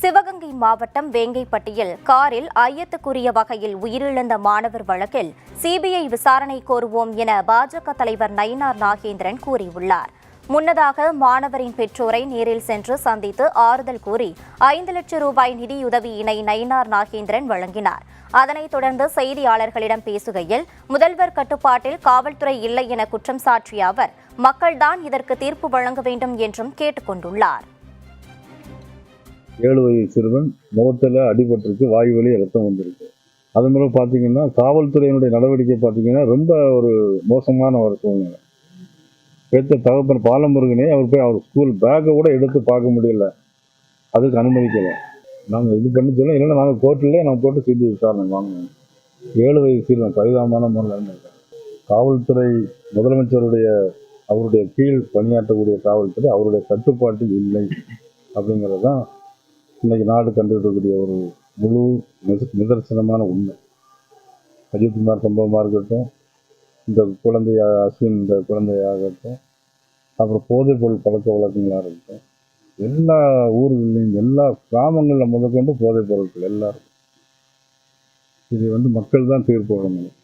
சிவகங்கை மாவட்டம் வேங்கைப்பட்டியில் காரில் ஐயத்துக்குரிய வகையில் உயிரிழந்த மாணவர் வழக்கில் சிபிஐ விசாரணை கோருவோம் என பாஜக தலைவர் நயினார் நாகேந்திரன் கூறியுள்ளார். முன்னதாக மாணவரின் பெற்றோரை நேரில் சென்று சந்தித்து ஆறுதல் கூறி 5 லட்சம் ரூபாய் நிதியுதவியினை நயினார் நாகேந்திரன் வழங்கினார். அதனைத் தொடர்ந்து செய்தியாளர்களிடம் பேசுகையில் முதல்வர் கட்டுப்பாட்டில் காவல்துறை இல்லை என குற்றம் சாட்டிய அவர் மக்கள்தான் இதற்கு தீர்ப்பு வழங்க வேண்டும் என்றும் கேட்டுக் கொண்டுள்ளார். 7 வயது சிறுவன் முகத்தில் அடிபட்டிருக்கு, வாய் வழி ரத்தம் வந்திருக்கு. அது மூலம் பார்த்தீங்கன்னா காவல்துறையினுடைய நடவடிக்கை பார்த்தீங்கன்னா ரொம்ப ஒரு மோசமான ஒரு சூழ்நிலை. பெற்ற தகப்பன் பாலமுருகனே அவர் போய் அவர் ஸ்கூல் பேக்கை கூட எடுத்து பார்க்க முடியல, அதுக்கு அனுமதிக்கலை. நாங்கள் இது பண்ணி சொல்லலாம், இல்லைன்னா நாங்கள் கோர்ட்டிலே நாங்கள் போட்டு சிபிஐ விசாரணை வாங்கணும். 7 வயது சிறுவன் பரிதாபமான முறையில் இருந்திருக்காங்க. காவல்துறை முதலமைச்சருடைய அவருடைய கீழ் பணியாற்றக்கூடிய காவல்துறை அவருடைய கட்டுப்பாட்டில் இல்லை அப்படிங்கிறது தான் இன்னைக்கு நாடு கண்டுகிட்டக்கூடிய ஒரு முழு நிதர்சனமான உண்மை. அஜித்குமார் சம்பவமாக இருக்கட்டும், இந்த அஸ்வின் இந்த குழந்தையாகட்டும், அப்புறம் போதைப் பொருள் பழக்க வழக்கங்களாக இருக்கட்டும், எல்லா ஊர்களையும் எல்லா கிராமங்களில் முதற்கொண்டு போதைப் பொருட்கள் எல்லாரும் இது மக்கள் தான் தீர்ப்பு வழங்கணும்.